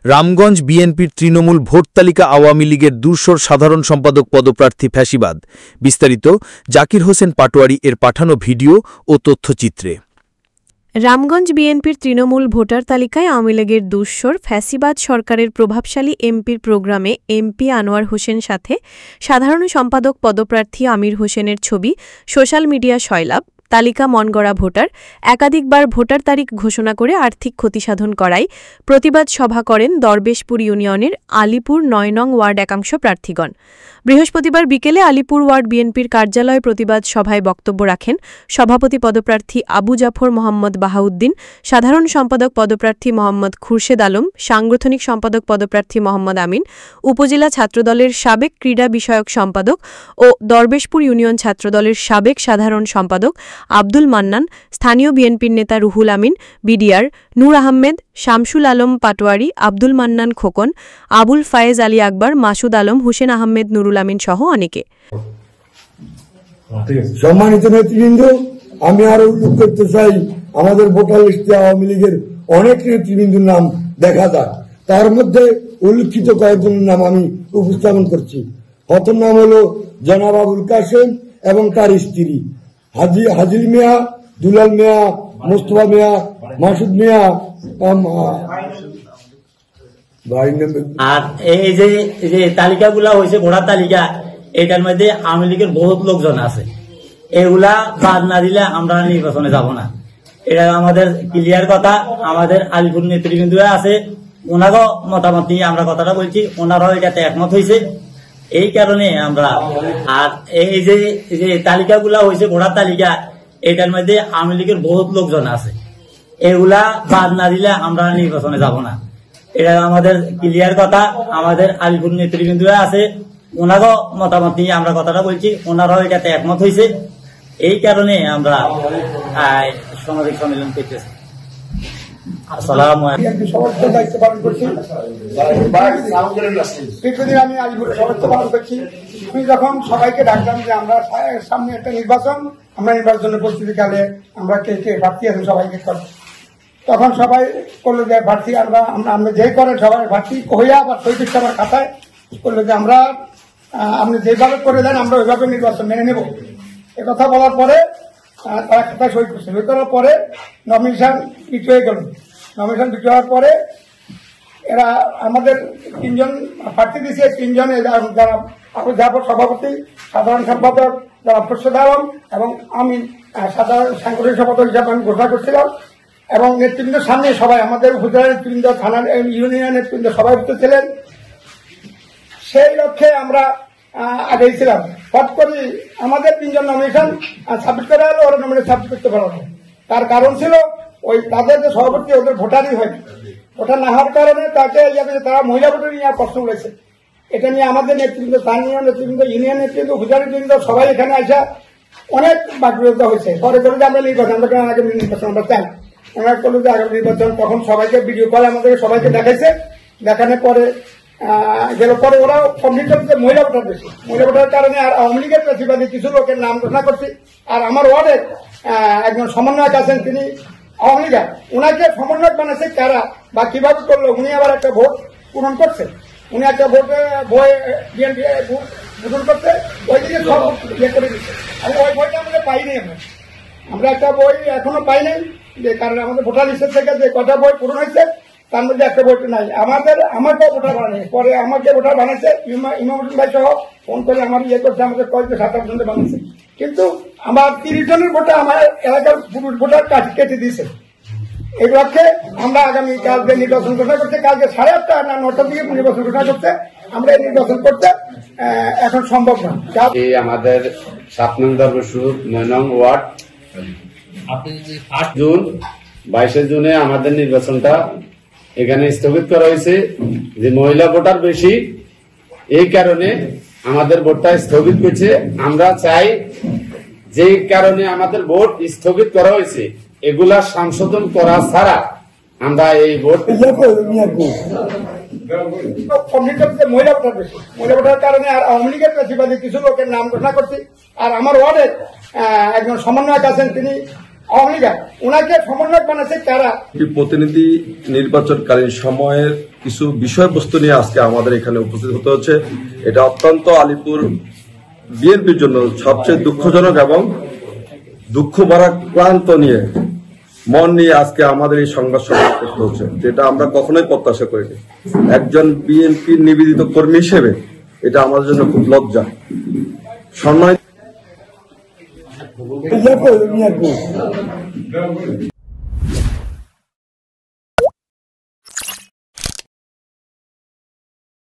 রামগঞ্জ বিএনপির তৃণমূল ভোট তালিকা আওয়ামী লীগের দুরশোর সাধারণ সম্পাদক পদপ্রার্থী ফ্যাসিবাদ। বিস্তারিত জাকির হোসেন পাটোয়ারি এর পাঠানো ভিডিও ও তথ্যচিত্রে। রামগঞ্জ বিএনপির তৃণমূল ভোটার তালিকায় আওয়ামী লীগের দুঃসর ফ্যাসিবাদ সরকারের প্রভাবশালী এমপির প্রোগ্রামে এমপি আনোয়ার হোসেন সাথে সাধারণ সম্পাদক পদপ্রার্থী আমির হোসেনের ছবি সোশ্যাল মিডিয়া সয়লাভ। তালিকা মনগড়া ভোটার একাধিকবার ভোটার তারিখ ঘোষণা করে আর্থিক ক্ষতিসাধন করায় প্রতিবাদ সভা করেন দরবেশপুর ইউনিয়নের আলিপুর ৯ নং ওয়ার্ড একাংশ প্রার্থীগণ। বৃহস্পতিবার বিকেলে আলিপুর ওয়ার্ড বিএনপির কার্যালয়ে প্রতিবাদ সভায় বক্তব্য রাখেন সভাপতি পদপ্রার্থী আবু জাফর মোহাম্মদ বাহাউদ্দিন, সাধারণ সম্পাদক পদপ্রার্থী মোহাম্মদ খুরশেদ আলম, সাংগঠনিক সম্পাদক পদপ্রার্থী মোহাম্মদ আমিন, উপজেলা ছাত্রদলের সাবেক ক্রীড়া বিষয়ক সম্পাদক ও দরবেশপুর ইউনিয়ন ছাত্রদলের সাবেক সাধারণ সম্পাদক আব্দুল মান্নান, স্থানীয় বিএনপির নেতা রুহুল আমিন, বিডিআর নূর আহমেদ, শামসুল আলম পাটোয়ারি, আব্দুল মান্নান খোকন, আবুল ফায়েজ আলী আকবর, মাসুদ আলম, হুসেন আহমেদ, নুরুল আমিন সহ অনেকে। সম্মানিত নেতৃবৃন্দ, আমি আরো উল্লেখ করতে চাই, আমাদের ভোটার লিস্টে আওয়ামী লীগের অনেক নেতৃবৃন্দের নাম দেখা যায়। তার মধ্যে উল্লেখিত কয়েকজনের নাম আমি উপস্থাপন করছি। প্রথম নাম হল জনাব আবুল কাসেম এবং তার স্ত্রী হাজিল মিয়া, দুলাল মিয়া, মোস্তফা মিয়া, মাসুদ মিয়া। আর এই যে তালিকাগুলা হয়েছে ভোটার তালিকা, এটার মধ্যে আওয়ামী লীগের বহুত লোকজন আছে। এগুলা বাদ না দিলে আমরা নির্বাচনে যাব না, এটা আমাদের ক্লিয়ার কথা। আমাদের আলিপুর নেতৃবৃন্দ আছে, ওনারও মতামত নিয়ে আমরা কথাটা বলছি, ওনারাও এটাতে একমত হয়েছে। এই কারণে আমরা, আর এই যে তালিকাগুলা হয়েছে ভোটার তালিকা, এটার মধ্যে আওয়ামী লীগের বহুত লোকজন আছে। এগুলা বাদ না দিলে আমরা নির্বাচনে যাব না, এটা আমাদের ক্লিয়ার কথা। আমাদের আলিপুর নেতৃবৃন্দ আছে, ওনারও মতামত নিয়ে আমরা কথাটা বলছি, ওনারাও এটাতে একমত হয়েছে। এই কারণে আমরা সামাজিক সম্মেলন করতেছি। দায়িত্ব পালন করছি, আমি আলিপুর সভাপতি পালন করছি। আমি যখন সবাইকে ডাকলাম যে আমরা সামনে একটা নির্বাচন, আমরা নির্বাচনের প্রস্তুতিকালে আমরা কে কে প্রার্থী আছেন সবাইকে করবো, তখন সবাই করলো যে প্রার্থী আমরা যেই করেন সবাই প্রার্থী কহিয়া আবার সই করছে আমার খাতায়, করলো যে আমরা আপনি যেভাবে করে দেন আমরা ওইভাবে নির্বাচন মেনে নেব। কথা বলার পরে তারা খাতায় সই করছে। সই করার পরে নমিনেশন বিক্রি হয়ে গেল। নমিনেশন বিক্রি হওয়ার পরে এরা আমাদের ৩জন প্রার্থী দিয়েছে। ৩জনে যারা আবু জাফর সভাপতি, সাধারণ সম্পাদক যারা খুরশেদ আলম এবং আমি সাধারণ সাংগঠনিক সম্পাদক হিসাবে আমি ঘোষণা করছিলাম। এবং নেতৃবৃন্দের সামনে সবাই, আমাদের উপজেলা নেতৃবৃন্দ, থানার ইউনিয়ন নেতৃবৃন্দ সবাই উপস্থিত ছিলেন। সেই লক্ষ্যে আমরা আগেছিলাম। হট করে আমাদের ৩জন নমিনেশন সাবমিট করা হলো, ওরা নমিনেশন সাবমিট করতে পারল না। তার কারণ ছিল ওই তাদের যে সভাপতি ওদের ভোটারই হয়নি, ভোটার না হওয়ার কারণে তাকে তারা মহিলা ভোটার নিয়ে প্রশ্ন উঠেছে। এটা নিয়ে আমাদের নেতৃবৃন্দ, স্থানীয় নেতৃবৃন্দ, ইউনিয়ন নেতৃবৃন্দ, উপজেলা নেতৃবৃন্দ সবাই এখানে আসা অনেক বাকবিরোধতা হয়েছে। পরে করে যে আমরা নির্বাচন, আমরা আগামী নির্বাচন আমরা চাই, ওনারা করলো যে আগামী নির্বাচন। তখন সবাইকে ভিডিও কল আমাদের সবাইকে দেখাইছে। দেখানোর পরে গেল পরে ওরা কমপ্লিট করছে মহিলা ভোটার বেশি। মহিলা ভোটার কারণে আর আওয়ামী লীগের প্রতিবাদী কিছু লোকের নাম ঘোষণা করছি। আর আমার ওয়ার্ডের একজন সমন্বয়ক আছেন, তিনি আওয়ামী লীগের, ওনাকে সমন্বয়ক বানাচ্ছে কারা বা কিভাবে করলো, উনি আবার একটা ভোট পূরণ করছে। উনি একটা বই বিএনপি পূরণ করছে, ওই দিকে সব ইয়ে করে দিচ্ছে। আমি ওই বইটা আমাদের পাইনি, আমরা একটা বই এখনো পাই নাই, যে কারণ আমাদের ভোটার লিস্টের থেকে যে কটা বই পূরণ হয়েছে তার মধ্যে একটা বইটা নাই। আমাকেও ভোটার বানিয়েছে, পরে আমাকে ভোটার বানাইছে ইমামুদ্দিন ভাই সহ ফোন করে আমার ইয়ে করছে, আমাদের কয়েকজন 7-8 জনকে বানিয়েছে। কিন্তু আমার 30 জনের ভোটার আমার এলাকার পুরুষ ভোটার কেটে দিয়েছে। এই লক্ষ্যে আমরা আগামী কালকে নির্বাচন ঘোষণা করতে, কালকে 8:30 না 9টার দিকে নির্বাচন ঘোষণা করতে, আমরা এই নির্বাচন করতে এখন সম্ভব না। আমাদের 7 নং দরবেশপুর 9 নং ওয়ার্ড 8 জুন 22 জুনে আমাদের নির্বাচনটা এখানে স্থগিত করা হয়েছে। যে মহিলা ভোটার বেশি, এই কারণে আমাদের ভোটটা স্থগিত করছে। আমরা চাই যে কারণে আমাদের ভোট স্থগিত করা হয়েছে এগুলা সংশোধন করা ছাড়া আমরা এই ভোট মহিলা ভোটার বেশি। মহিলা ভোটার কারণে আর আওয়ামী লীগের প্রতিবাদী কিছু লোকের নাম ঘোষণা করছি। আর আমার ওয়ার্ডের একজন সমন্বয়ক আছেন, তিনি আওয়ামী লীগ ওনাকে সমন্বয়ক বানাচ্ছে কারা? প্রতিনিধি নির্বাচনকালীন সময়ের কিছু বিষয়বস্তু নিয়ে আজকে আমাদের এখানে উপস্থিত হতে হচ্ছে। এটা অত্যন্ত আলিপুর বিএনপির জন্য সবচেয়ে দুঃখজনক এবং দুঃখ ভরা ক্লান্ত নিয়ে মন নিয়ে আজকে আমাদের এই সংবাদ সম্মেলন করতে হচ্ছে, যেটা আমরা কখনোই প্রত্যাশা করিনি। একজন বিএনপির নিবেদিত কর্মী হিসেবে এটা আমাদের জন্য খুব লজ্জা। সম্মানিত